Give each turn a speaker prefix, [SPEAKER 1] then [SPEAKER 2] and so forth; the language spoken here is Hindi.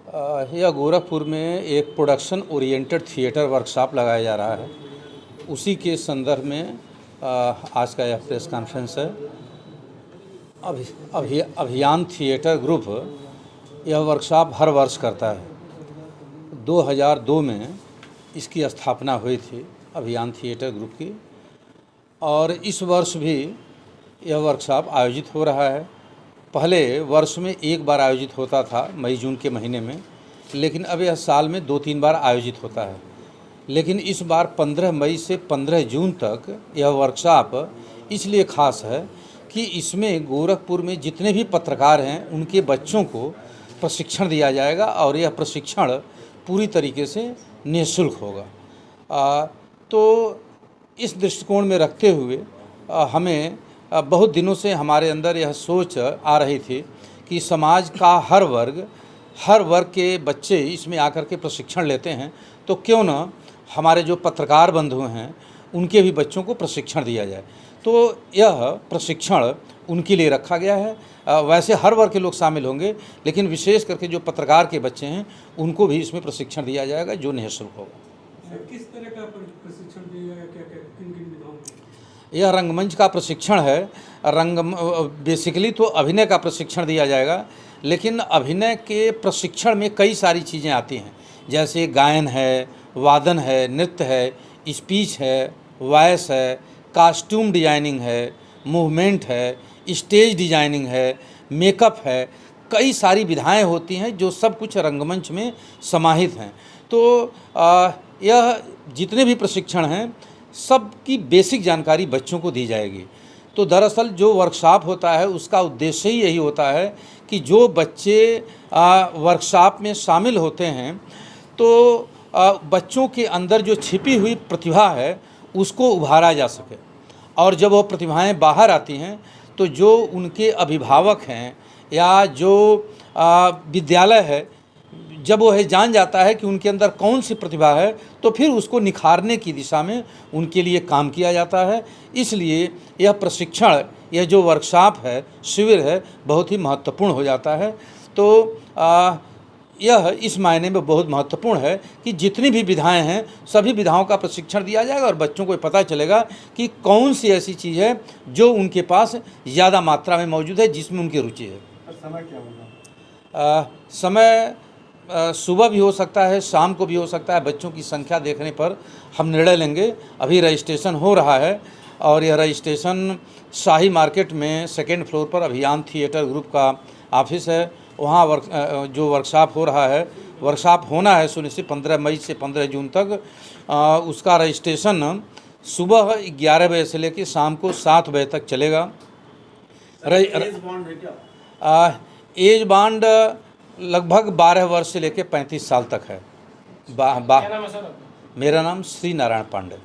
[SPEAKER 1] यह गोरखपुर में एक प्रोडक्शन ओरिएंटेड थिएटर वर्कशॉप लगाया जा रहा है। उसी के संदर्भ में आज का यह प्रेस कॉन्फ्रेंस है। अभियान थिएटर ग्रुप यह वर्कशॉप हर वर्ष करता है। 2002 में इसकी स्थापना हुई थी अभियान थिएटर ग्रुप की, और इस वर्ष भी यह वर्कशॉप आयोजित हो रहा है। पहले वर्ष में एक बार आयोजित होता था मई जून के महीने में, लेकिन अब यह साल में 2-3 बार आयोजित होता है। लेकिन इस बार 15 मई से 15 जून तक यह वर्कशॉप इसलिए ख़ास है कि इसमें गोरखपुर में जितने भी पत्रकार हैं उनके बच्चों को प्रशिक्षण दिया जाएगा, और यह प्रशिक्षण पूरी तरीके से निःशुल्क होगा। तो इस दृष्टिकोण में रखते हुए हमें बहुत दिनों से हमारे अंदर यह सोच आ रही थी कि समाज का हर वर्ग के बच्चे इसमें आकर के प्रशिक्षण लेते हैं, तो क्यों न हमारे जो पत्रकार बंधु हैं उनके भी बच्चों को प्रशिक्षण दिया जाए। तो यह प्रशिक्षण उनके लिए रखा गया है। वैसे हर वर्ग के लोग शामिल होंगे, लेकिन विशेष करके जो पत्रकार के बच्चे हैं उनको भी इसमें प्रशिक्षण दिया जाएगा जो निःशुल्क होगा।
[SPEAKER 2] किस तरह का प्रशिक्षण दिया जाएगा, क्या किन विधाओं?
[SPEAKER 1] यह रंगमंच का प्रशिक्षण है। बेसिकली तो अभिनय का प्रशिक्षण दिया जाएगा, लेकिन अभिनय के प्रशिक्षण में कई सारी चीज़ें आती हैं, जैसे गायन है, वादन है, नृत्य है, स्पीच है, वॉइस है, कॉस्ट्यूम डिजाइनिंग है, मूवमेंट है, स्टेज डिजाइनिंग है, मेकअप है। कई सारी विधाएं होती हैं जो सब कुछ रंगमंच में समाहित हैं। तो यह जितने भी प्रशिक्षण हैं सब की बेसिक जानकारी बच्चों को दी जाएगी। तो दरअसल जो वर्कशॉप होता है उसका उद्देश्य ही यही होता है कि जो बच्चे वर्कशॉप में शामिल होते हैं तो बच्चों के अंदर जो छिपी हुई प्रतिभा है उसको उभारा जा सके, और जब वो प्रतिभाएं बाहर आती हैं तो जो उनके अभिभावक हैं या जो विद्यालय है, जब वो जान जाता है कि उनके अंदर कौन सी प्रतिभा है, तो फिर उसको निखारने की दिशा में उनके लिए काम किया जाता है। इसलिए यह प्रशिक्षण, यह जो वर्कशॉप है, शिविर है, बहुत ही महत्वपूर्ण हो जाता है। तो यह इस मायने में बहुत महत्वपूर्ण है कि जितनी भी विधाएं हैं सभी विधाओं का प्रशिक्षण दिया जाएगा, और बच्चों को पता चलेगा कि कौन सी ऐसी चीज़ है जो उनके पास ज़्यादा मात्रा में मौजूद है, जिसमें उनकी रुचि है।
[SPEAKER 2] समय क्या होगा?
[SPEAKER 1] समय सुबह भी हो सकता है, शाम को भी हो सकता है। बच्चों की संख्या देखने पर हम निर्णय लेंगे। अभी रजिस्ट्रेशन हो रहा है, और यह रजिस्ट्रेशन शाही मार्केट में 2nd फ्लोर पर अभियान थिएटर ग्रुप का ऑफिस है। वहाँ जो वर्कशॉप हो रहा है, वर्कशॉप होना है सुनिश्चित 15 मई से 15 जून तक। उसका रजिस्ट्रेशन सुबह 11 बजे से लेकर शाम को 7 बजे तक चलेगा। एज बाउंड लगभग 12 वर्ष से लेकर 35 साल तक है।
[SPEAKER 2] क्या नाम है सर?
[SPEAKER 1] मेरा नाम श्री नारायण पांडे।